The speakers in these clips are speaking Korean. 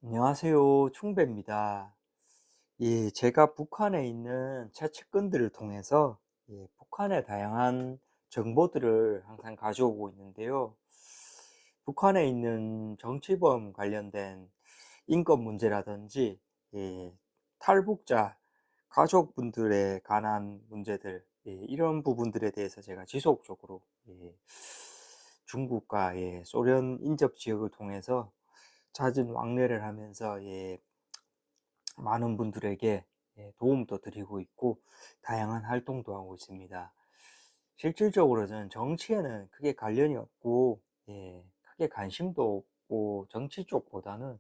안녕하세요. 충배입니다. 예, 제가 북한에 있는 최측근들을 통해서 북한의 다양한 정보들을 항상 가져오고 있는데요. 북한에 있는 정치범 관련된 인권 문제라든지 예, 탈북자 가족분들에 관한 문제들 이런 부분들에 대해서 제가 지속적으로 중국과 소련 인접 지역을 통해서 잦은 왕래를 하면서 많은 분들에게 도움도 드리고 있고 다양한 활동도 하고 있습니다. 실질적으로 저는 정치에는 크게 관련이 없고 크게 관심도 없고 정치 쪽보다는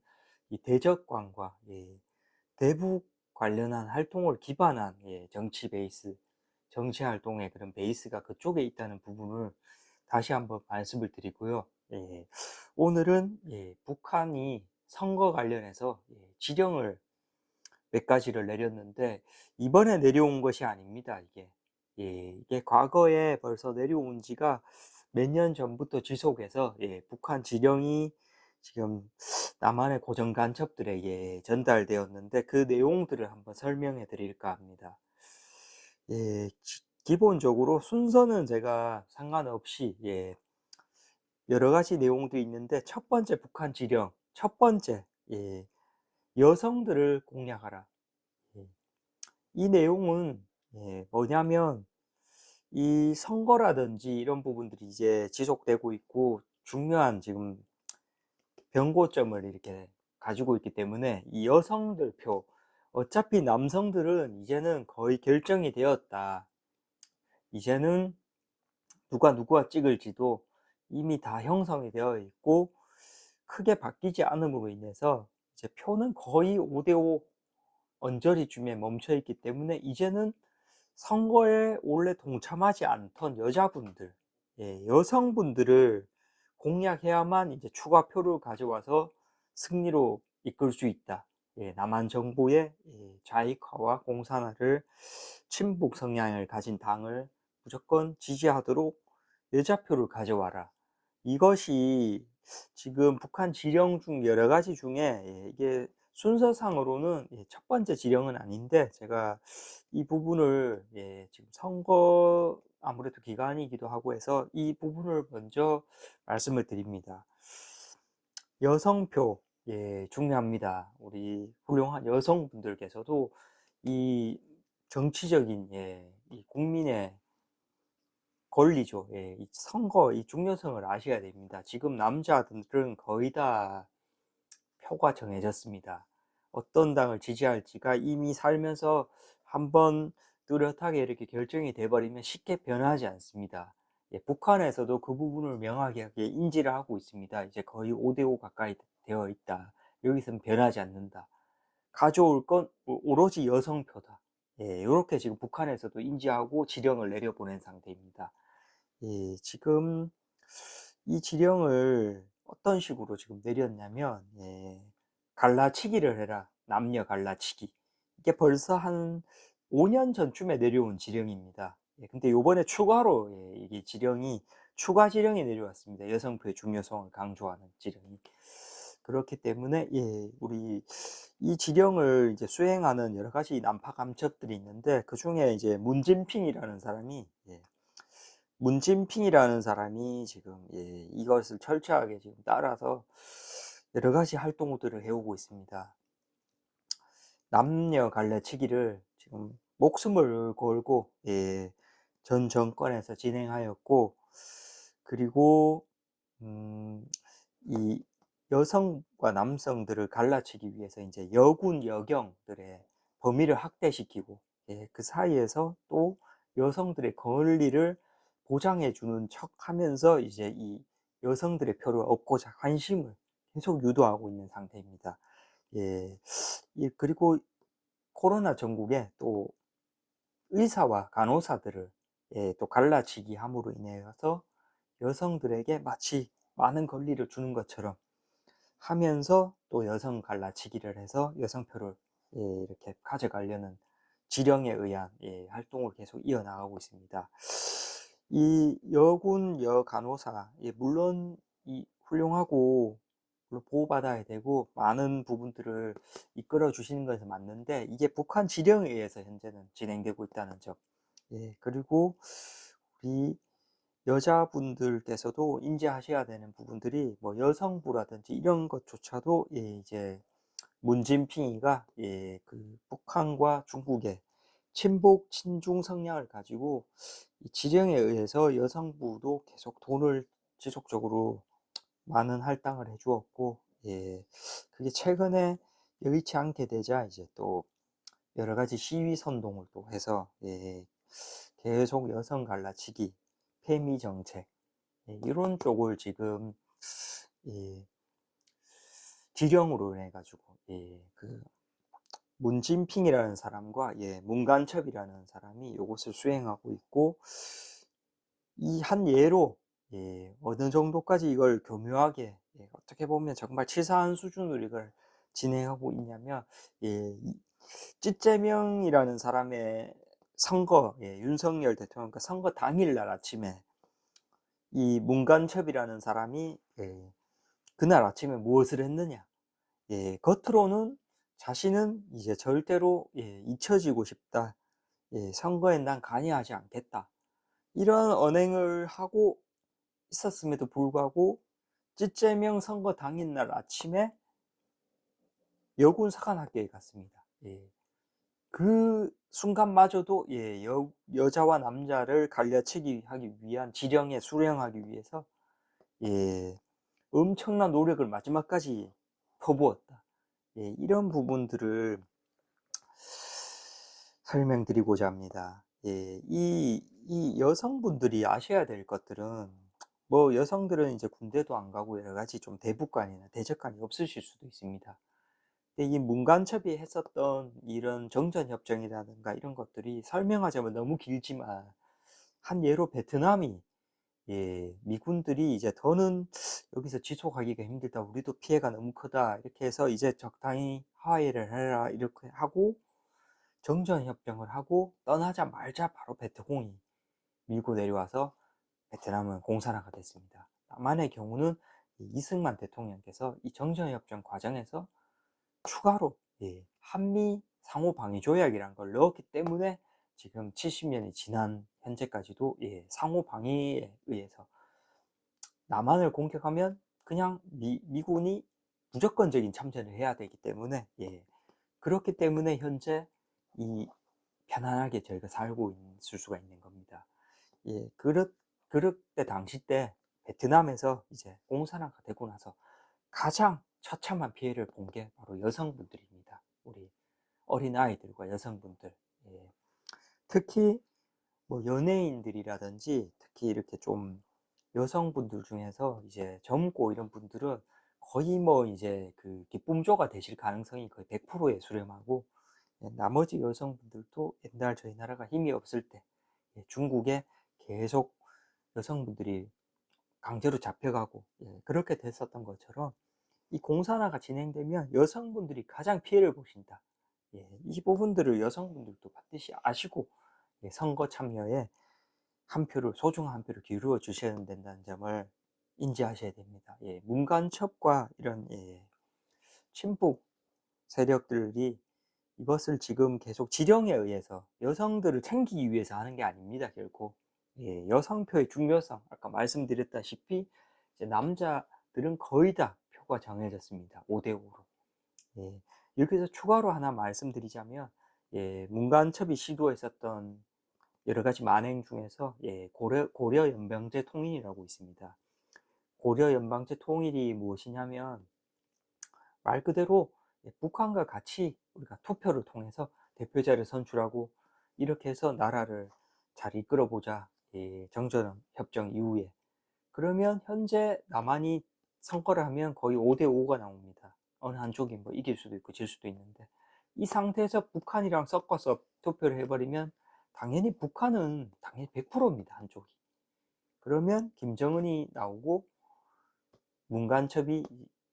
이 대적관과 대북 관련한 활동을 기반한 정치 베이스, 정치 활동의 그런 베이스가 그쪽에 있다는 부분을 다시 한번 말씀을 드리고요. 오늘은 북한이 선거 관련해서 지령을 몇 가지를 내렸는데 이번에 내려온 것이 아닙니다. 이게 과거에 벌써 내려온 지가 몇 년 전부터 지속해서 북한 지령이 지금 남한의 고정 간첩들에게 전달되었는데 그 내용들을 한번 설명해 드릴까 합니다. 기본적으로 순서는 제가 상관없이 여러 가지 내용들이 있는데 첫 번째 북한 지령, 첫 번째 여성들을 공략하라. 예. 이 내용은 뭐냐면 이 선거라든지 이런 부분들이 이제 지속되고 있고 중요한 지금 변고점을 이렇게 가지고 있기 때문에 이 여성들 표, 어차피 남성들은 이제는 거의 결정이 되었다. 이제는 누가 누구와 찍을지도 이미 다 형성이 되어 있고 크게 바뀌지 않음으로 인해서 이제 표는 거의 5대5 언저리쯤에 멈춰 있기 때문에 이제는 선거에 원래 동참하지 않던 여자분들, 여성분들을 공략해야만 이제 추가표를 가져와서 승리로 이끌 수 있다. 남한 정부의 좌익화와 공산화를 친북 성향을 가진 당을 무조건 지지하도록 여자표를 가져와라. 이것이 지금 북한 지령 중 여러 가지 중에 이게 순서상으로는 첫 번째 지령은 아닌데 제가 이 부분을 지금 선거 아무래도 기간이기도 하고 해서 이 부분을 먼저 말씀을 드립니다. 여성표 중요합니다. 우리 훌륭한 여성분들께서도 이 정치적인 이 국민의 권리죠. 이 선거, 이 중요성을 아셔야 됩니다. 지금 남자들은 거의 다 표가 정해졌습니다. 어떤 당을 지지할지가 이미 살면서 한번 뚜렷하게 이렇게 결정이 돼버리면 쉽게 변하지 않습니다. 북한에서도 그 부분을 명확하게 인지를 하고 있습니다. 이제 거의 5대5 가까이 되어 있다. 여기서는 변하지 않는다. 가져올 건 오로지 여성표다. 이렇게 지금 북한에서도 인지하고 지령을 내려보낸 상태입니다. 지금 이 지령을 어떤 식으로 지금 내렸냐면 갈라치기를 해라. 남녀 갈라치기. 이게 벌써 한 5년 전쯤에 내려온 지령입니다. 근데 요번에 추가로 이게 지령이 추가 지령이 내려왔습니다. 여성표의 중요성을 강조하는 지령이. 그렇기 때문에 우리 이 지령을 이제 수행하는 여러 가지 난파 감첩들이 있는데 그중에 이제 문진핑이라는 사람이 문진핑이라는 사람이 지금 이것을 철저하게 지금 따라서 여러 가지 활동들을 해오고 있습니다. 남녀 갈래치기를 지금 목숨을 걸고 전 정권에서 진행하였고 그리고 이 여성과 남성들을 갈라치기 위해서 이제 여군 여경들의 범위를 확대시키고 그 사이에서 또 여성들의 권리를 보장해 주는 척 하면서 이제 이 여성들의 표를 얻고자 관심을 계속 유도하고 있는 상태입니다. 예. 그리고 코로나 전국에 또 의사와 간호사들을 또 갈라치기 함으로 인해서 여성들에게 마치 많은 권리를 주는 것처럼 하면서 또 여성 갈라치기를 해서 여성표를 이렇게 가져가려는 지령에 의한 활동을 계속 이어나가고 있습니다. 이 여군 여간호사 물론 이 훌륭하고 물론 보호받아야 되고 많은 부분들을 이끌어 주시는 것은 맞는데 이게 북한 지령에 의해서 현재는 진행되고 있다는 점. 예, 그리고 우리 여자분들께서도 인지하셔야 되는 부분들이 뭐 여성부라든지 이런 것조차도 예, 이제 문진핑이가 예, 그 북한과 중국의 친북 친중 성향을 가지고 이 지령에 의해서 여성부도 계속 돈을 지속적으로 많은 할당을 해 주었고, 예, 그게 최근에 여의치 않게 되자 이제 또 여러 가지 시위 선동을 또 해서 예, 계속 여성 갈라치기, 페미 정책 예, 이런 쪽을 지금 예, 지령으로 인해 가지고 예, 그 문진핑이라는 사람과 예, 문간첩이라는 사람이 이것을 수행하고 있고 이 한 예로 예, 어느 정도까지 이걸 교묘하게 예, 어떻게 보면 정말 치사한 수준으로 이걸 진행하고 있냐면 예, 찌째명이라는 사람의 선거 예, 윤석열 대통령 그 선거 당일날 아침에 이 문간첩이라는 사람이 예, 그날 아침에 무엇을 했느냐 예, 겉으로는 자신은 이제 절대로 예, 잊혀지고 싶다 예, 선거에 난 관여하지 않겠다 이런 언행을 하고 있었음에도 불구하고 찌째명 선거 당일날 아침에 여군 사관학교에 갔습니다. 예. 그 순간마저도 예, 여자와 남자를 갈려치기 하기 위한 지령에 수령하기 위해서 예, 엄청난 노력을 마지막까지 퍼부었다. 예, 이런 부분들을 설명드리고자 합니다. 예, 이 여성분들이 아셔야 될 것들은 뭐 여성들은 이제 군대도 안 가고 여러 가지 좀 대북관이나 대적관이 없으실 수도 있습니다. 근데 이 문간첩이 했었던 이런 정전협정이라든가 이런 것들이 설명하자면 너무 길지만 한 예로 베트남이 예, 미군들이 이제 더는 여기서 지속하기가 힘들다. 우리도 피해가 너무 크다. 이렇게 해서 이제 적당히 하회를 해라. 이렇게 하고 정전협정을 하고 떠나자 말자 바로 베트공이 밀고 내려와서 베트남은 공산화가 됐습니다. 남한의 경우는 이승만 대통령께서 이 정전협정 과정에서 추가로 예, 한미 상호방위조약이라는 걸 넣었기 때문에 지금 70년이 지난 현재까지도 예, 상호방위에 의해서 남한을 공격하면 그냥 미군이 무조건적인 참전을 해야 되기 때문에 예, 그렇기 때문에 현재 이 편안하게 저희가 살고 있을 수가 있는 겁니다. 예, 그때 당시 때 베트남에서 이제 공산화가 되고 나서 가장 처참한 피해를 본 게 바로 여성분들입니다. 우리 어린아이들과 여성분들. 예. 특히 뭐 연예인들이라든지 특히 이렇게 좀 여성분들 중에서 이제 젊고 이런 분들은 거의 뭐 이제 그 기쁨조가 되실 가능성이 거의 100%에 수렴하고 예, 나머지 여성분들도 옛날 저희 나라가 힘이 없을 때 예, 중국에 계속 여성분들이 강제로 잡혀가고 예, 그렇게 됐었던 것처럼 이 공산화가 진행되면 여성분들이 가장 피해를 보신다. 예, 이 부분들을 여성분들도 반드시 아시고 예, 선거 참여에 한 표를 소중한 한 표를 기울여 주셔야 된다는 점을 인지하셔야 됩니다. 예, 문간첩과 이런 예, 친북 세력들이 이것을 지금 계속 지령에 의해서 여성들을 챙기기 위해서 하는 게 아닙니다, 결코. 예, 여성표의 중요성, 아까 말씀드렸다시피 이제 남자들은 거의 다 표가 정해졌습니다. 5대5로. 예, 여기서 추가로 하나 말씀드리자면, 예, 문간첩이 시도했었던 여러 가지 만행 중에서 예, 고려 연방제 통일이라고 있습니다. 고려 연방제 통일이 무엇이냐면 말 그대로 북한과 같이 우리가 투표를 통해서 대표자를 선출하고 이렇게 해서 나라를 잘 이끌어 보자. 정전 협정 이후에 그러면 현재 남한이 선거를 하면 거의 5대5가 나옵니다. 어느 한쪽이 뭐 이길 수도 있고 질 수도 있는데 이 상태에서 북한이랑 섞어서 투표를 해버리면 당연히 북한은 당연히 100%입니다. 한쪽이. 그러면 김정은이 나오고 문간첩이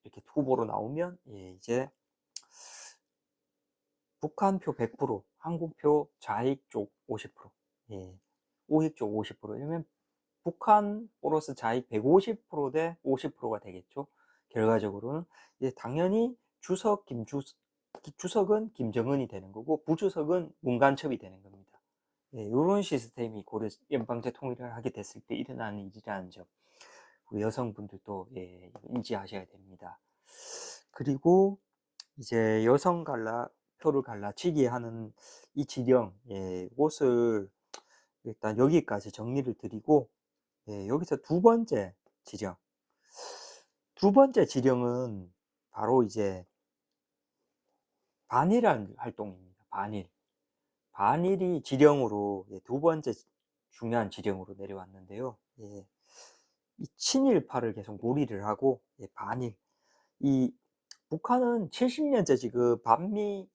이렇게 후보로 나오면 이제 북한표 100%, 한국표 좌익 쪽 50%, 예, 우익 쪽 50%. 이러면 북한 플러스 좌익 150%대 50%가 되겠죠. 결과적으로는 이제 당연히 주석은 김정은이 되는 거고 부주석은 문간첩이 되는 겁니다. 이런 시스템이 고려 연방제 통일을 하게 됐을 때 일어나는 일이라는 점, 우리 여성분들도 인지하셔야 됩니다. 그리고 이제 여성 표를 갈라치기 하는 이 지령, 이것을 일단 여기까지 정리를 드리고, 여기서 두 번째 지령. 두 번째 지령은 바로 이제 반일한 활동입니다. 반일이 지령으로 두 번째 중요한 지령으로 내려왔는데요. 이 친일파를 계속 몰이를 하고 반일. 이 북한은 70년째 지금 반미를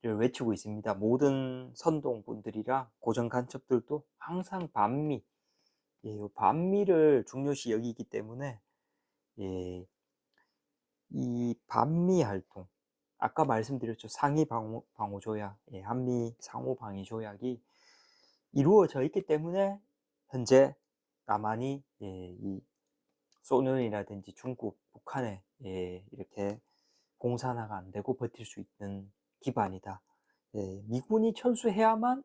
외치고 있습니다. 모든 선동분들이랑 고정 간첩들도 항상 반미, 반미를 중요시 여기기 때문에 이 반미 활동, 아까 말씀드렸죠. 상위 방호 조약, 한미 상호 방위 조약이 이루어져 있기 때문에 현재 남한이 이 소련이라든지 중국, 북한에 이렇게 공산화가 안 되고 버틸 수 있는 기반이다. 미군이 철수해야만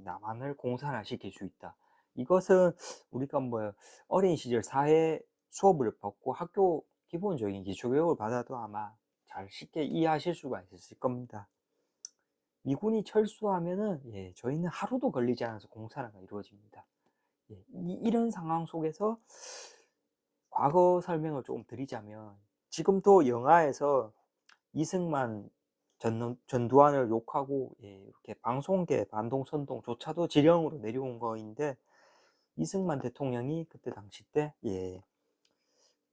남한을 공산화시킬 수 있다. 이것은 우리가 뭐 어린 시절 사회 수업을 받고 학교 기본적인 기초교육을 받아도 아마 잘 쉽게 이해하실 수가 있을 겁니다. 미군이 철수하면은 저희는 하루도 걸리지 않아서 공산화가 이루어집니다. 이런 상황 속에서 과거 설명을 조금 드리자면, 지금도 영화에서 이승만 전두환을 욕하고 이렇게 방송계 반동선동조차도 지령으로 내려온 거인데, 이승만 대통령이 그때 당시 때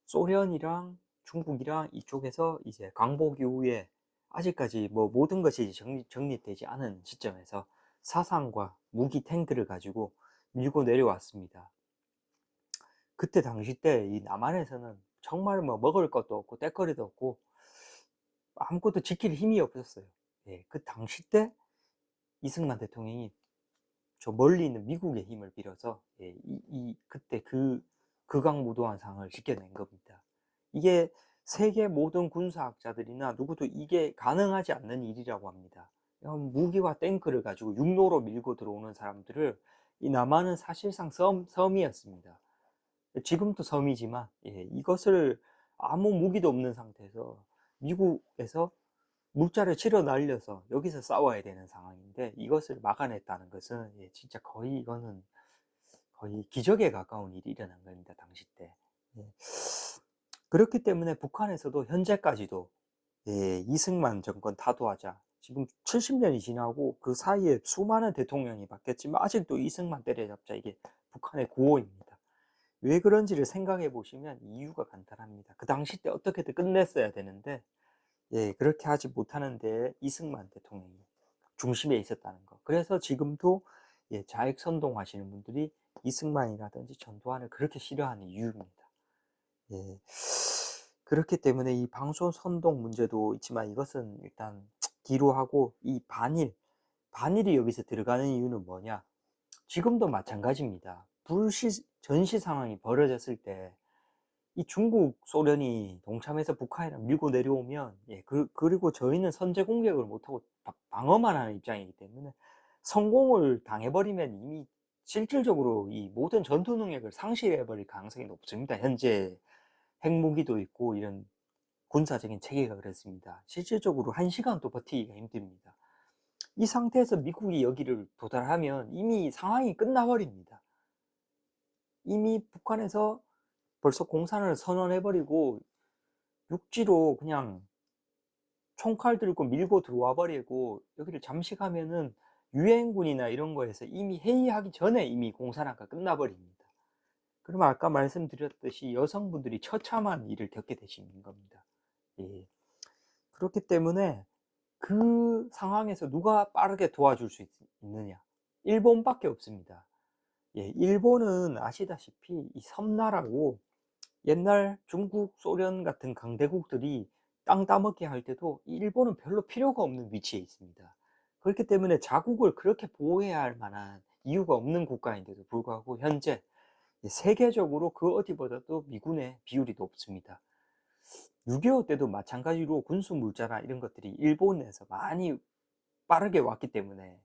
소련이랑 중국이랑 이쪽에서 이제 광복 이후에 아직까지 뭐 모든 것이 정립되지 않은 시점에서 사상과 무기 탱크를 가지고 밀고 내려왔습니다. 그때 당시 때 이 남한에서는 정말 뭐 먹을 것도 없고 떼거리도 없고 아무것도 지킬 힘이 없었어요. 그 당시 때 이승만 대통령이 저 멀리 있는 미국의 힘을 빌어서 그때 그 극악무도한 상을 지켜낸 겁니다. 이게 세계 모든 군사학자들이나 누구도 이게 가능하지 않는 일이라고 합니다. 무기와 탱크를 가지고 육로로 밀고 들어오는 사람들을, 이 남한은 사실상 섬이었습니다. 지금도 섬이지만 이것을 아무 무기도 없는 상태에서 미국에서 물자를 치러 날려서 여기서 싸워야 되는 상황인데, 이것을 막아냈다는 것은 진짜 거의 이거는 거의 기적에 가까운 일이 일어난 겁니다. 당시 때. 그렇기 때문에 북한에서도 현재까지도 이승만 정권 타도하자, 지금 70년이 지나고 그 사이에 수많은 대통령이 바뀌었지만 아직도 이승만 때려잡자, 이게 북한의 구호입니다. 왜 그런지를 생각해 보시면 이유가 간단합니다. 그 당시 때 어떻게든 끝냈어야 되는데 그렇게 하지 못하는데 이승만 대통령이 중심에 있었다는 거. 그래서 지금도 자익 선동하시는 분들이 이승만이라든지 전두환을 그렇게 싫어하는 이유입니다. 그렇기 때문에 이 방송 선동 문제도 있지만 이것은 일단 뒤로 하고, 이 반일이 여기서 들어가는 이유는 뭐냐? 지금도 마찬가지입니다. 전시 상황이 벌어졌을 때 이 중국, 소련이 동참해서 북한이랑 밀고 내려오면 그리고 저희는 선제 공격을 못하고 방어만 하는 입장이기 때문에 성공을 당해버리면 이미 실질적으로 이 모든 전투 능력을 상실해버릴 가능성이 높습니다. 현재 핵무기도 있고 이런 군사적인 체계가 그렇습니다. 실질적으로 1시간도 버티기가 힘듭니다. 이 상태에서 미국이 여기를 도달하면 이미 상황이 끝나버립니다. 이미 북한에서 벌써 공산을 선언해버리고 육지로 그냥 총칼 들고 밀고 들어와 버리고, 여기를 잠식하면은 유엔군이나 이런 거에서 이미 회의하기 전에 이미 공산화가 끝나버립니다. 그러면 아까 말씀드렸듯이 여성분들이 처참한 일을 겪게 되시는 겁니다. 그렇기 때문에 그 상황에서 누가 빠르게 도와줄 수 있느냐? 일본밖에 없습니다. 일본은 아시다시피 이 섬나라고, 옛날 중국, 소련 같은 강대국들이 땅 따먹게 할 때도 일본은 별로 필요가 없는 위치에 있습니다. 그렇기 때문에 자국을 그렇게 보호해야 할 만한 이유가 없는 국가인데도 불구하고 현재 세계적으로 그 어디보다도 미군의 비율이 높습니다. 6.25 때도 마찬가지로 군수 물자나 이런 것들이 일본에서 많이 빠르게 왔기 때문에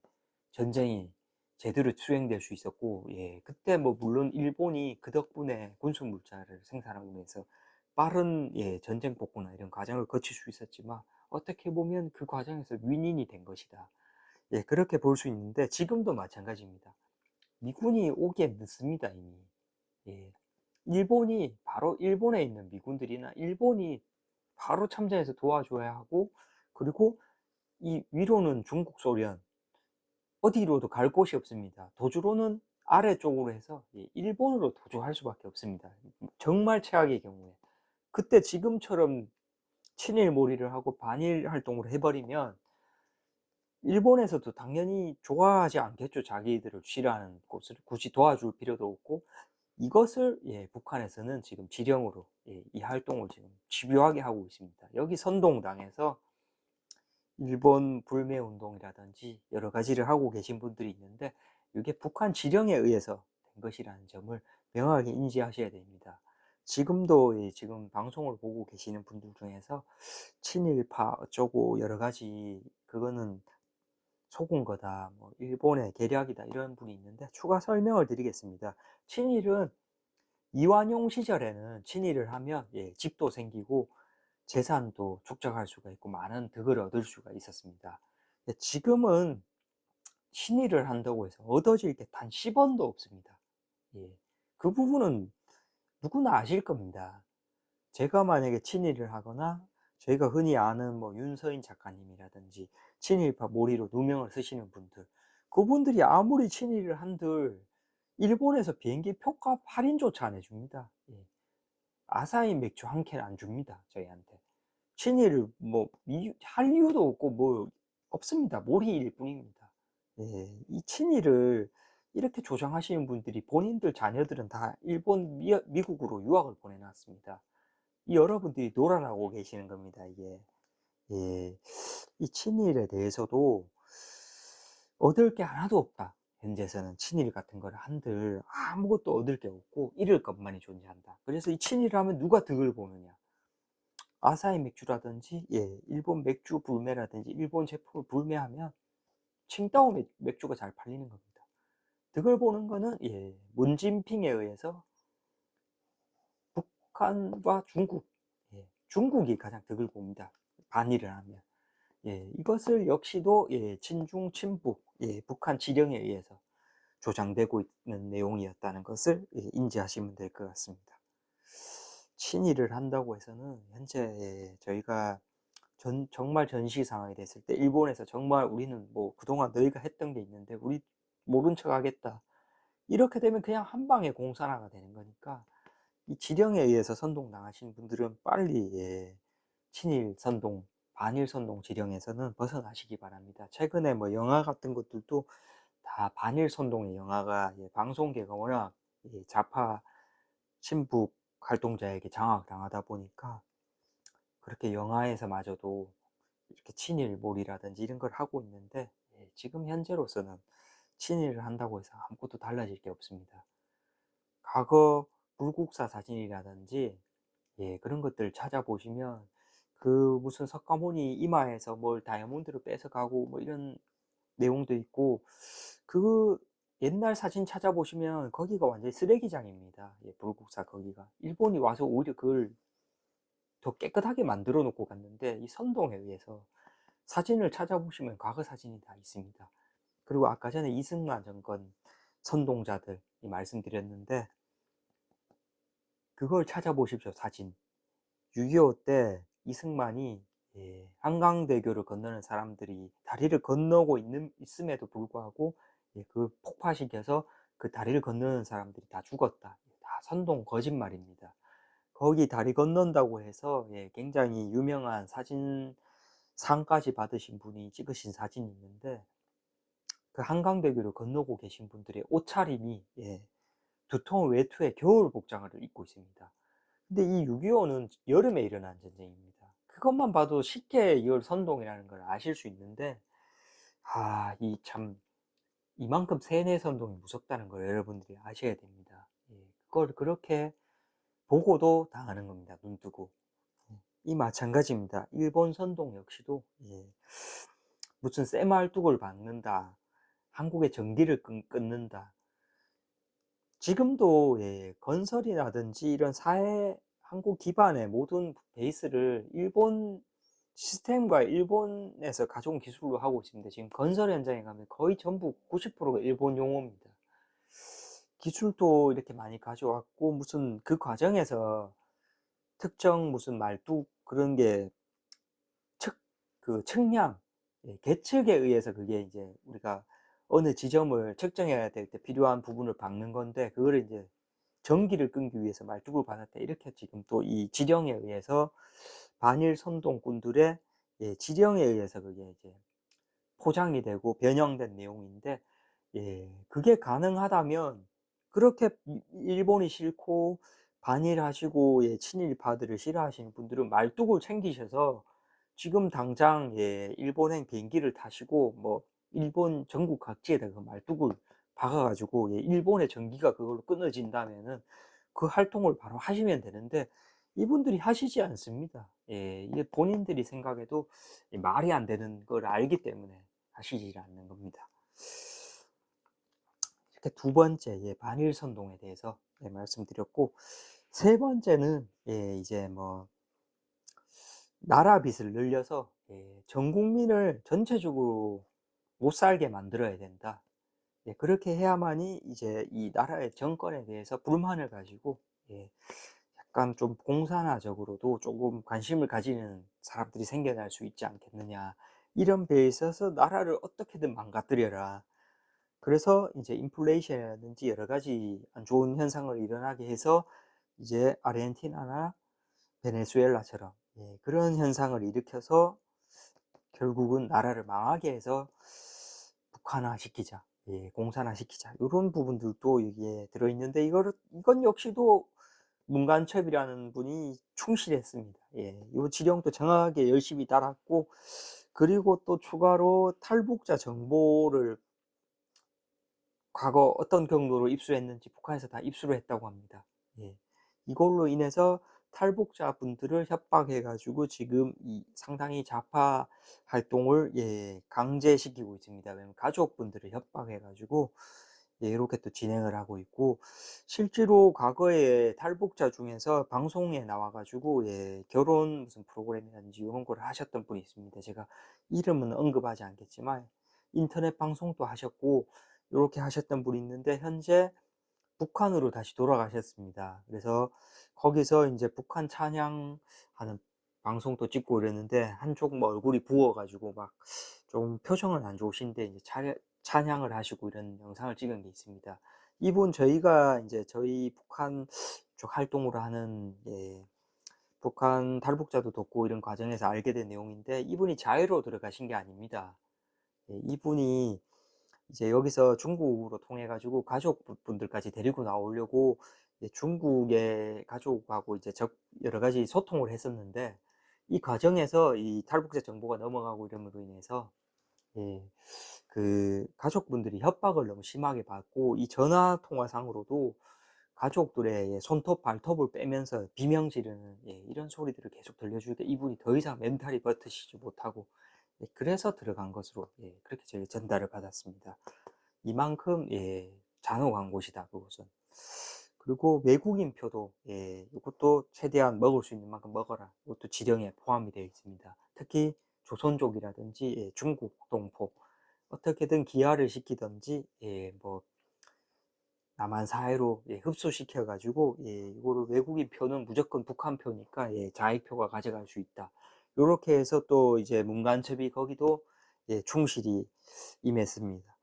전쟁이 제대로 수행될 수 있었고, 예, 그때 뭐 물론 일본이 그 덕분에 군수 물자를 생산하면서 빠른, 예, 전쟁 복구나 이런 과정을 거칠 수 있었지만 어떻게 보면 그 과정에서 윈인이 된 것이다. 예, 그렇게 볼 수 있는데 지금도 마찬가지입니다. 미군이 오기에 늦습니다, 이미. 예. 일본이 바로 일본에 있는 미군들이나 일본이 바로 참전해서 도와줘야 하고, 그리고 이 위로는 중국, 소련, 어디로도 갈 곳이 없습니다. 도주로는 아래쪽으로 해서 일본으로 도주할 수밖에 없습니다. 정말 최악의 경우에. 그때 지금처럼 친일몰이를 하고 반일 활동을 해버리면 일본에서도 당연히 좋아하지 않겠죠. 자기들을 싫어하는 곳을 굳이 도와줄 필요도 없고, 이것을, 예, 북한에서는 지금 지령으로, 예, 이 활동을 지금 집요하게 하고 있습니다. 여기 선동당에서 일본 불매 운동이라든지 여러 가지를 하고 계신 분들이 있는데 이게 북한 지령에 의해서 된 것이라는 점을 명확히 인지하셔야 됩니다. 지금도, 예, 지금 방송을 보고 계시는 분들 중에서 친일파 어쩌고 여러 가지 그거는 속은 거다, 뭐 일본의 계략이다 이런 분이 있는데 추가 설명을 드리겠습니다. 친일은 이완용 시절에는 친일을 하면, 예, 집도 생기고 재산도 축적할 수가 있고 많은 득을 얻을 수가 있었습니다. 지금은 친일을 한다고 해서 얻어질 게 단 10원도 없습니다. 예, 그 부분은 누구나 아실 겁니다. 제가 만약에 친일을 하거나 저희가 흔히 아는 뭐 윤서인 작가님이라든지 친일파 몰이로 누명을 쓰시는 분들, 그분들이 아무리 친일을 한들 일본에서 비행기 표값 할인조차 안 해줍니다. 예. 아사히 맥주 한 캔 안 줍니다, 저희한테. 친일을 뭐 할 이유도 없고 뭐 없습니다. 몰이일 뿐입니다. 예, 이 친일을 이렇게 조장하시는 분들이 본인들 자녀들은 다 일본, 미국으로 유학을 보내놨습니다. 이 여러분들이 놀아나고 계시는 겁니다, 이게. 예, 이 친일에 대해서도 얻을 게 하나도 없다. 현재에서는 친일 같은 걸 한들 아무것도 얻을 게 없고 잃을 것만이 존재한다. 그래서 이 친일을 하면 누가 득을 보느냐? 아사히 맥주라든지, 예, 일본 맥주 불매라든지 일본 제품을 불매하면 칭따오 맥주가 잘 팔리는 겁니다. 득을 보는 거는, 예, 문진핑에 의해서 북한과 중국, 예, 중국이 가장 득을 봅니다. 반일을 하면. 예, 이것을 역시도, 예, 친중 친북, 예, 북한 지령에 의해서 조장되고 있는 내용이었다는 것을, 예, 인지하시면 될 것 같습니다. 친일을 한다고 해서는 현재, 예, 저희가 정말 전시 상황이 됐을 때 일본에서 정말 우리는 뭐 그동안 너희가 했던 게 있는데 우리 모른 척 하겠다, 이렇게 되면 그냥 한 방에 공산화가 되는 거니까 이 지령에 의해서 선동당하신 분들은 빨리, 예, 친일 선동, 반일 선동 지령에서는 벗어나시기 바랍니다. 최근에 뭐 영화 같은 것들도 다 반일 선동의 영화가, 예, 방송계가 워낙, 예, 좌파 친북 활동자에게 장악당하다 보니까 그렇게 영화에서마저도 이렇게 친일몰이라든지 이런 걸 하고 있는데, 예, 지금 현재로서는 친일을 한다고 해서 아무것도 달라질 게 없습니다. 과거 불국사 사진이라든지, 예, 그런 것들 찾아보시면 그 무슨 석가모니 이마에서 뭘 다이아몬드를 뺏어가고 뭐 이런 내용도 있고, 그 옛날 사진 찾아보시면 거기가 완전히 쓰레기장입니다. 예, 불국사 거기가. 일본이 와서 오히려 그걸 더 깨끗하게 만들어 놓고 갔는데 이 선동에 의해서 사진을 찾아보시면 과거 사진이 다 있습니다. 그리고 아까 전에 이승만 정권 선동자들 말씀드렸는데 그걸 찾아보십시오, 사진. 6.25 때 이승만이, 예, 한강대교를 건너는 사람들이 다리를 건너고 있음에도 불구하고, 예, 그 폭파시켜서 그 다리를 건너는 사람들이 다 죽었다. 다 선동 거짓말입니다. 거기 다리 건넌다고 해서, 예, 굉장히 유명한 사진 상까지 받으신 분이 찍으신 사진이 있는데 그 한강대교를 건너고 계신 분들의 옷차림이, 예, 두통 외투에 겨울 복장을 입고 있습니다. 근데 이 6.25는 여름에 일어난 전쟁입니다. 그것만 봐도 쉽게 이걸 선동이라는 걸 아실 수 있는데, 이 참, 이만큼 세뇌 선동이 무섭다는 걸 여러분들이 아셔야 됩니다. 예, 그걸 그렇게 보고도 당하는 겁니다. 눈 뜨고. 이 마찬가지입니다. 일본 선동 역시도 무슨 새말뚝을 박는다, 한국의 전기를 끊는다. 지금도 건설이라든지 이런 사회 한국 기반의 모든 베이스를 일본 시스템과 일본에서 가져온 기술로 하고 있습니다. 지금 건설 현장에 가면 거의 전부 90%가 일본 용어입니다. 기술도 이렇게 많이 가져왔고, 무슨 그 과정에서 특정 무슨 말뚝 그런 게 측량, 계측에 의해서 그게 이제 우리가 어느 지점을 측정해야 될 때 필요한 부분을 박는 건데, 그거를 이제 전기를 끊기 위해서 말뚝을 박았다, 이렇게 지금 또 이 지령에 의해서 반일 선동꾼들의 지령에 의해서 그게 이제 포장이 되고 변형된 내용인데, 그게 가능하다면 그렇게 일본이 싫고 반일하시고 친일파들을 싫어하시는 분들은 말뚝을 챙기셔서 지금 당장 일본행 비행기를 타시고 뭐 일본 전국 각지에다가 그 말뚝을 박아가지고 일본의 전기가 그걸로 끊어진다면은 그 활동을 바로 하시면 되는데, 이분들이 하시지 않습니다. 이게 본인들이 생각해도 말이 안 되는 걸 알기 때문에 하시지 않는 겁니다. 이렇게 두 번째, 반일 선동에 대해서 말씀드렸고, 세 번째는 이제 뭐 나라 빚을 늘려서 전 국민을 전체적으로 못 살게 만들어야 된다. 그렇게 해야만이 이제 이 나라의 정권에 대해서 불만을 가지고 약간 좀 공산화적으로도 조금 관심을 가지는 사람들이 생겨날 수 있지 않겠느냐. 이런 배에 있어서 나라를 어떻게든 망가뜨려라. 그래서 이제 인플레이션이라든지 여러 가지 안 좋은 현상을 일어나게 해서 이제 아르헨티나나 베네수엘라처럼 그런 현상을 일으켜서 결국은 나라를 망하게 해서 북한화시키자, 공산화시키자, 이런 부분들도 여기에 들어있는데, 이건 역시도 문간첩이라는 분이 충실했습니다. 이 지령도 정확하게 열심히 따랐고, 그리고 또 추가로 탈북자 정보를 과거 어떤 경로로 입수했는지 북한에서 다 입수를 했다고 합니다. 이걸로 인해서 탈북자 분들을 협박해 가지고 지금 이 상당히 좌파 활동을 강제시키고 있습니다. 왜냐면 가족분들을 협박해 가지고 이렇게 또 진행을 하고 있고, 실제로 과거에 탈북자 중에서 방송에 나와 가지고 결혼 무슨 프로그램이라든지 이런 걸 하셨던 분이 있습니다. 제가 이름은 언급하지 않겠지만 인터넷 방송도 하셨고 이렇게 하셨던 분이 있는데, 현재 북한으로 다시 돌아가셨습니다. 그래서 거기서 이제 북한 찬양하는 방송도 찍고 이랬는데, 한쪽 뭐 얼굴이 부어 가지고 막 좀 표정은 안 좋으신데 이제 찬양을 하시고 이런 영상을 찍은 게 있습니다. 이분 저희가 이제 저희 북한 쪽 활동으로 하는 북한 탈북자도 돕고 이런 과정에서 알게 된 내용인데, 이분이 자해로 들어가신 게 아닙니다. 이분이 이제 여기서 중국으로 통해 가지고 가족분들까지 데리고 나오려고 중국의 가족하고 이제 여러 가지 소통을 했었는데, 이 과정에서 이 탈북자 정보가 넘어가고 이름으로 인해서 그 가족분들이 협박을 너무 심하게 받고, 이 전화 통화상으로도 가족들의 손톱 발톱을 빼면서 비명 지르는 이런 소리들을 계속 들려주니까 이분이 더 이상 멘탈이 버티시지 못하고 그래서 들어간 것으로 그렇게 저희 전달을 받았습니다. 이만큼 잔혹한 곳이다, 그곳은. 그리고 외국인 표도 이것도 최대한 먹을 수 있는 만큼 먹어라, 이것도 지령에 포함이 되어 있습니다. 특히 조선족이라든지 중국 동포 어떻게든 기하를 시키든지 뭐 남한 사회로 흡수시켜 가지고 이거를 외국인 표는 무조건 북한 표니까 자익표가 가져갈 수 있다, 요렇게 해서 또 이제 문간첩이 거기도 충실히 임했습니다.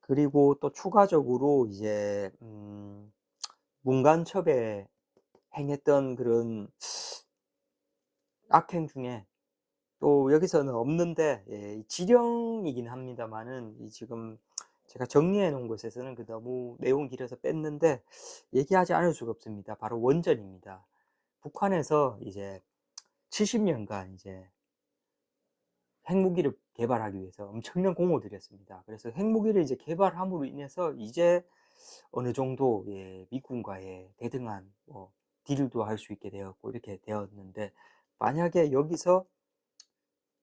그리고 또 추가적으로 이제 문간첩에 행했던 그런 악행 중에 또 여기서는 없는데 지령이긴 합니다만은, 이 지금 제가 정리해 놓은 곳에서는 그 너무 내용이 길어서 뺐는데 얘기하지 않을 수가 없습니다. 바로 원전입니다. 북한에서 이제 70년간 이제 핵무기를 개발하기 위해서 엄청난 공을 들였습니다. 그래서 핵무기를 이제 개발함으로 인해서 이제 어느 정도 미군과의 대등한 딜도 할 수 있게 되었고 이렇게 되었는데, 만약에 여기서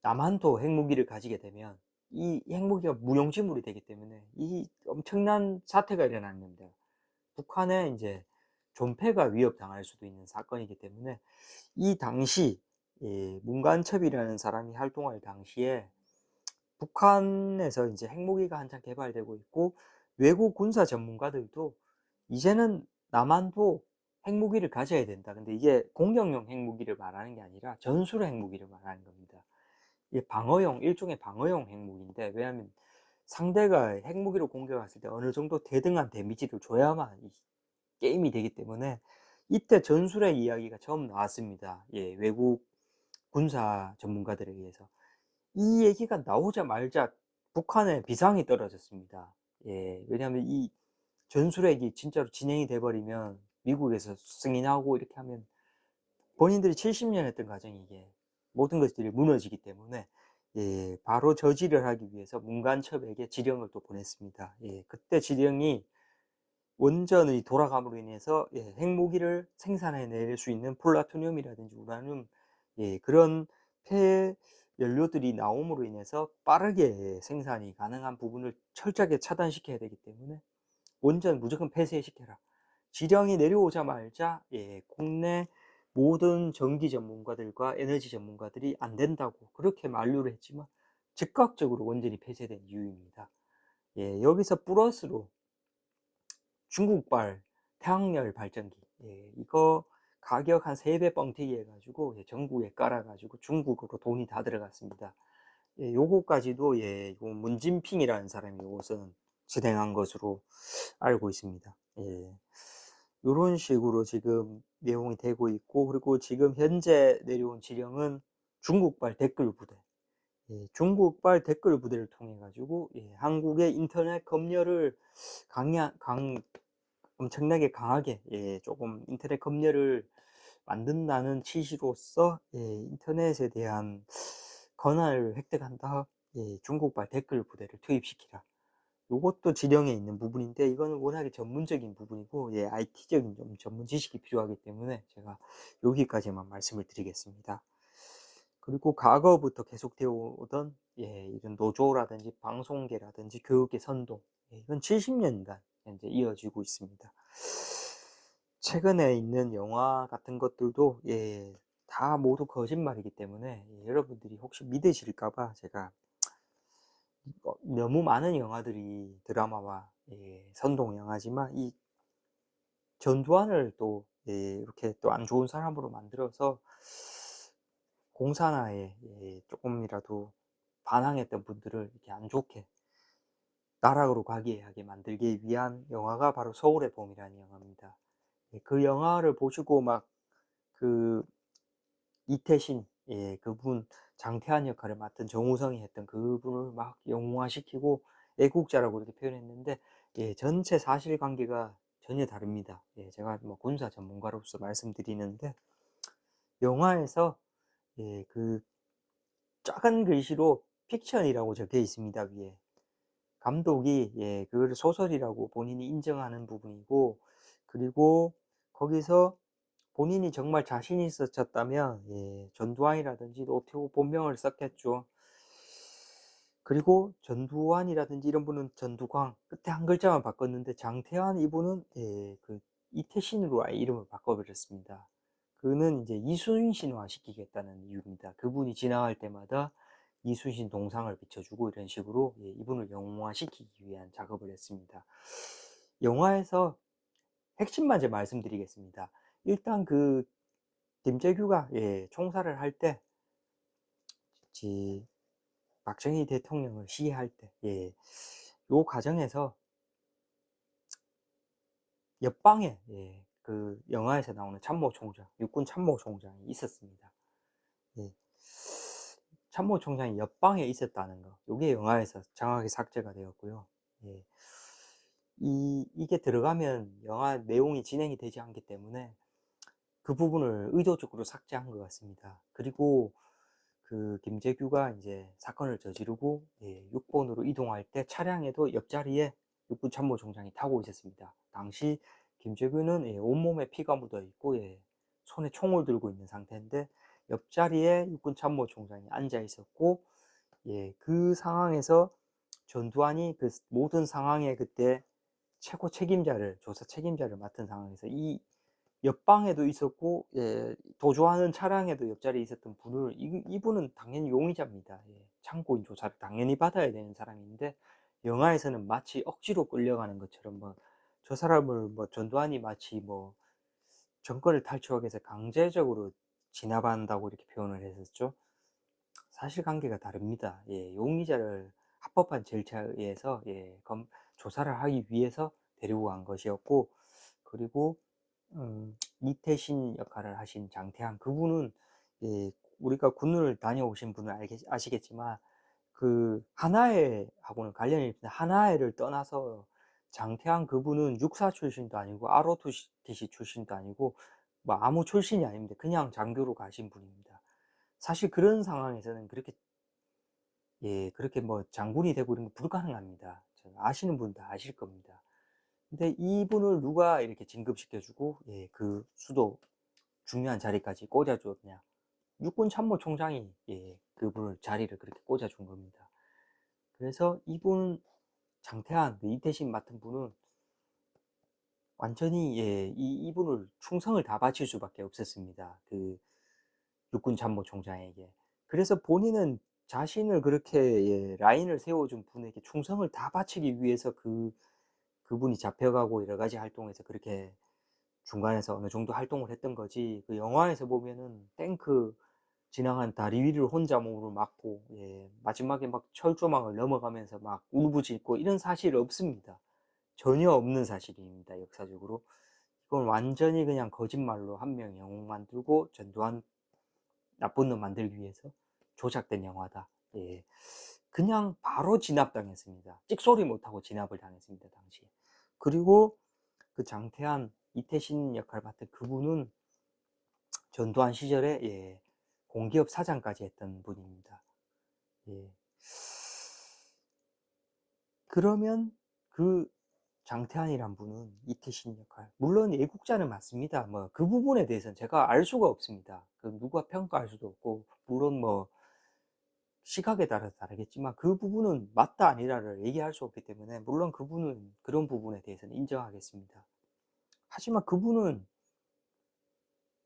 남한도 핵무기를 가지게 되면 이 핵무기가 무용지물이 되기 때문에 이 엄청난 사태가 일어나는 겁니다. 북한에 이제 존폐가 위협당할 수도 있는 사건이기 때문에, 이 당시 문간첩이라는 사람이 활동할 당시에 북한에서 이제 핵무기가 한창 개발되고 있고, 외국 군사 전문가들도 이제는 남한도 핵무기를 가져야 된다. 근데 이게 공격용 핵무기를 말하는 게 아니라 전술의 핵무기를 말하는 겁니다. 이게 방어용, 일종의 방어용 핵무기인데, 왜냐하면 상대가 핵무기로 공격했을 때 어느 정도 대등한 데미지를 줘야만 이 게임이 되기 때문에, 이때 전술의 이야기가 처음 나왔습니다. 외국 군사 전문가들에 의해서. 이 얘기가 나오자마자 북한에 비상이 떨어졌습니다. 왜냐하면 이 전술핵이 진짜로 진행이 돼 버리면 미국에서 승인하고 이렇게 하면 본인들이 70년 했던 과정이 이게 모든 것들이 무너지기 때문에, 바로 저지를 하기 위해서 문간첩에게 지령을 또 보냈습니다. 그때 지령이 원전이 돌아감으로 인해서 핵무기를 생산해낼 수 있는 플라토늄이라든지 우라늄, 그런 폐 연료들이 나옴으로 인해서 빠르게 생산이 가능한 부분을 철저하게 차단시켜야 되기 때문에 원전 무조건 폐쇄시켜라. 지령이 내려오자마자 국내 모든 전기 전문가들과 에너지 전문가들이 안 된다고 그렇게 만류를 했지만, 즉각적으로 원전이 폐쇄된 이유입니다. 여기서 플러스로 중국발 태양열 발전기, 이거 가격 한 3배 뻥튀기 해가지고 전국에 깔아가지고 중국으로 돈이 다 들어갔습니다. 요거까지도 요 문진핑이라는 사람이 요것은 진행한 것으로 알고 있습니다. 요런 식으로 지금 내용이 되고 있고, 그리고 지금 현재 내려온 지령은 중국발 댓글 부대, 중국발 댓글 부대를 통해 가지고 한국의 인터넷 검열을 엄청나게 강하게, 조금 인터넷 검열을 만든다는 취지로서 인터넷에 대한 권한을 획득한다. 중국발 댓글 부대를 투입시키라. 요것도 지령에 있는 부분인데, 이거는 워낙에 전문적인 부분이고 IT적인 좀 전문 지식이 필요하기 때문에 제가 여기까지만 말씀을 드리겠습니다. 그리고 과거부터 계속되어 오던 이런 노조라든지 방송계라든지 교육의 선동, 이건 70년간 현재 이어지고 있습니다. 최근에 있는 영화 같은 것들도 다 모두 거짓말이기 때문에 여러분들이 혹시 믿으실까봐 제가 너무 많은 영화들이 드라마와 선동 영화지만, 이 전두환을 또 이렇게 또 안 좋은 사람으로 만들어서 공산화에 조금이라도 반항했던 분들을 이렇게 안 좋게 나락으로 가게 하게 만들기 위한 영화가 바로 서울의 봄이라는 영화입니다. 그 영화를 보시고 막 그 이태신, 그분 장태환 역할을 맡은 정우성이 했던 그분을 막 영웅화시키고 애국자라고 이렇게 표현했는데, 전체 사실관계가 전혀 다릅니다. 제가 뭐 군사 전문가로서 말씀드리는데, 영화에서 그 작은 글씨로 픽션이라고 적혀 있습니다, 위에. 감독이 그걸 소설이라고 본인이 인정하는 부분이고, 그리고 거기서 본인이 정말 자신이 있었다면 전두환이라든지 노태우 본명을 썼겠죠. 그리고 전두환이라든지 이런 분은 전두광 끝에 한 글자만 바꿨는데, 장태환 이분은 그 이태신으로 아예 이름을 바꿔버렸습니다. 그는 이제 이순신화 시키겠다는 이유입니다. 그분이 지나갈 때마다 이순신 동상을 비춰주고 이런 식으로 이분을 영웅화시키기 위한 작업을 했습니다. 영화에서 핵심만 제 말씀드리겠습니다. 일단 그 김재규가 총살을 할 때, 박정희 대통령을 시해할 때, 요 과정에서 옆방에 그 영화에서 나오는 참모총장, 육군 참모총장이 있었습니다. 참모총장이 옆방에 있었다는 거, 요게 영화에서 정확하게 삭제가 되었고요. 이게 들어가면 영화 내용이 진행이 되지 않기 때문에 그 부분을 의도적으로 삭제한 것 같습니다. 그리고 그 김재규가 이제 사건을 저지르고 6번으로 이동할 때 차량에도 옆자리에 육군 참모총장이 타고 있었습니다. 당시 김재규는 온몸에 피가 묻어 있고 손에 총을 들고 있는 상태인데 옆자리에 육군참모총장이 앉아 있었고, 예, 그 상황에서 전두환이 그 모든 상황에 그때 최고 책임자를, 조사 책임자를 맡은 상황에서 이 옆방에도 있었고, 예, 도주하는 차량에도 옆자리에 있었던 분을, 이분은 당연히 용의자입니다. 예, 참고인 조사를 당연히 받아야 되는 사람인데, 영화에서는 마치 억지로 끌려가는 것처럼 뭐 저 사람을 뭐 전두환이 마치 뭐 정권을 탈취하기 위해서 강제적으로 진압한다고 이렇게 표현을 했었죠. 사실관계가 다릅니다. 예, 용의자를 합법한 절차에 의해서, 예, 조사를 하기 위해서 데리고 간 것이었고, 그리고 이태신 역할을 하신 장태환, 그분은, 예, 우리가 군을 다녀오신 분은 아시겠지만 그 하나회 하고는 관련이 있는데, 하나회를 떠나서 장태환 그분은 육사 출신도 아니고 ROTC 출신도 아니고 뭐 아무 출신이 아닙니다. 그냥 장교로 가신 분입니다. 사실 그런 상황에서는 그렇게, 예, 그렇게 뭐 장군이 되고 이런 거 불가능합니다. 아시는 분 다 아실 겁니다. 근데 이분을 누가 이렇게 진급시켜주고, 예, 그 수도 중요한 자리까지 꽂아줬냐? 육군참모총장이, 예, 그분을 자리를 그렇게 꽂아준 겁니다. 그래서 이분 장태환, 그 이태신 맡은 분은 완전히, 예, 이분을 충성을 다 바칠 수밖에 없었습니다. 그 육군참모총장에게. 그래서 본인은 자신을 그렇게, 예, 라인을 세워준 분에게 충성을 다 바치기 위해서 그분이 잡혀가고 여러 가지 활동에서 그렇게 중간에서 어느 정도 활동을 했던 거지. 그 영화에서 보면은 탱크 지나간 다리 위를 혼자 몸으로 막고, 예, 마지막에 막 철조망을 넘어가면서 막 울부짖고 이런 사실 없습니다. 전혀 없는 사실입니다. 역사적으로. 이건 완전히 그냥 거짓말로 한 명 영웅 만들고 전두환 나쁜 놈 만들기 위해서 조작된 영화다. 예. 그냥 바로 진압당했습니다. 찍소리 못하고 진압을 당했습니다, 당시에. 그리고 그 장태환, 이태신 역할 맡은 그분은 전두환 시절에, 예, 공기업 사장까지 했던 분입니다. 예. 그러면 그 장태환이란 분은 이태신 역할, 물론 애국자는 맞습니다. 뭐 그 부분에 대해서는 제가 알 수가 없습니다. 그 누가 평가할 수도 없고, 물론 뭐 시각에 따라서 다르겠지만 그 부분은 맞다 아니다를 얘기할 수 없기 때문에, 물론 그분은 그런 부분에 대해서는 인정하겠습니다. 하지만 그분은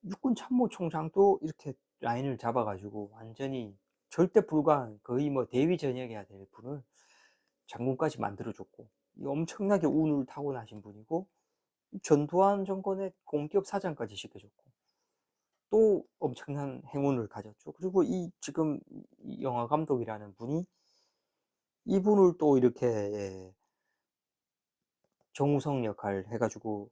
육군 참모총장도 이렇게 라인을 잡아가지고 완전히 절대 불가한, 거의 뭐 대위 전역해야 될 분을 장군까지 만들어줬고, 엄청나게 운을 타고나신 분이고, 전두환 정권의 공기업 사장까지 시켜줬고, 또 엄청난 행운을 가졌죠. 그리고 이 지금 이 영화 감독이라는 분이 이분을 또 이렇게, 예, 정우성 역할 해가지고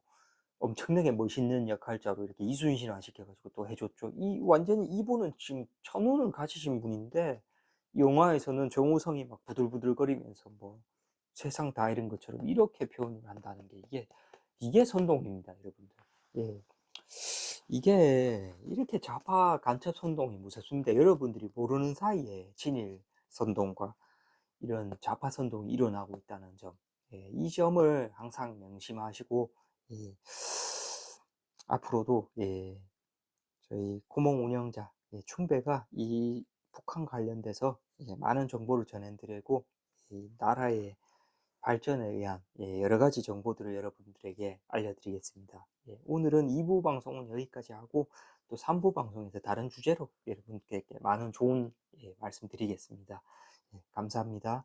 엄청나게 멋있는 역할자로 이렇게 이순신화 시켜가지고 또 해줬죠. 완전히 이분은 지금 천운을 가지신 분인데, 영화에서는 정우성이 막 부들부들거리면서 뭐 세상 다 잃은 것처럼 이렇게 표현을 한다는 게, 이게 선동입니다, 여러분들. 예. 이게 이렇게 좌파 간첩 선동이 무섭습니다. 여러분들이 모르는 사이에 친일 선동과 이런 좌파 선동이 일어나고 있다는 점, 예, 이 점을 항상 명심하시고, 예, 앞으로도, 예, 저희 고몽 운영자, 예, 충배가 이 북한 관련돼서, 예, 많은 정보를 전해드리고, 이 나라의 발전에 의한, 예, 여러 가지 정보들을 여러분들에게 알려드리겠습니다. 예, 오늘은 2부 방송은 여기까지 하고, 또 3부 방송에서 다른 주제로 여러분께 많은 좋은, 예, 말씀 드리겠습니다. 예, 감사합니다.